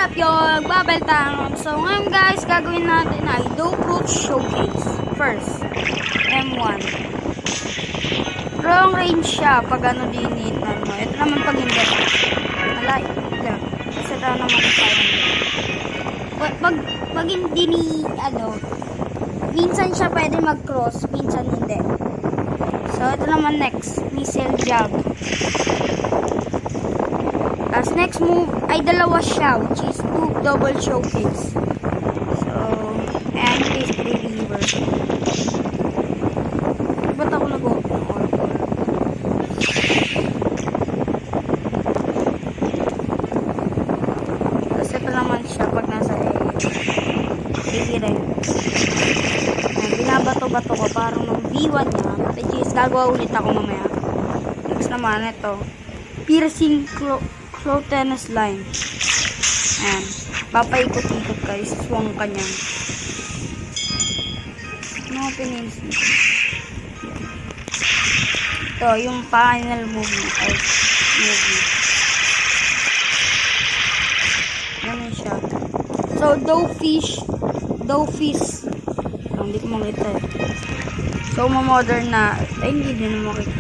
up yung Bubble Town? So ngayon guys, gagawin natin ay Dough Fruit Showcase. First, M1. Long range siya pag ano dinitan mo. Ito naman pag hindi. Malay. Kasi ito naman tayo. Pag hindi ni ano, minsan siya pwede mag-cross, minsan hindi. So ito naman next, missile jab. As next move ay dalawa siya, which is double showcase. So, and case reliever. Ba't ako nag-open order? Tapos ito naman siya pag nasa A rank. Binabato-bato ko parang ng V1 niya. Which is gagawa ulit ako mamaya. Next naman ito. Piercing Clotenus line. Ayan. Papaikot-ikot kayo. Swang ka niyan. Ano pinils nito? Ito, yung final movement. Ay, movement. Ganun siya. So, Doughfish. Hindi ko makita eh. So, ma-modern na. Ay, hindi din na makita.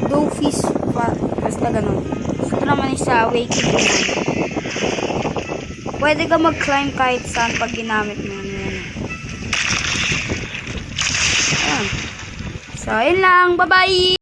Doughfish pa. Basta ganun. Ito naman isa, Awakening. Pwede ka mag-climb kahit saan pag ginamit mo. Ayan. So, yun lang. Bye-bye!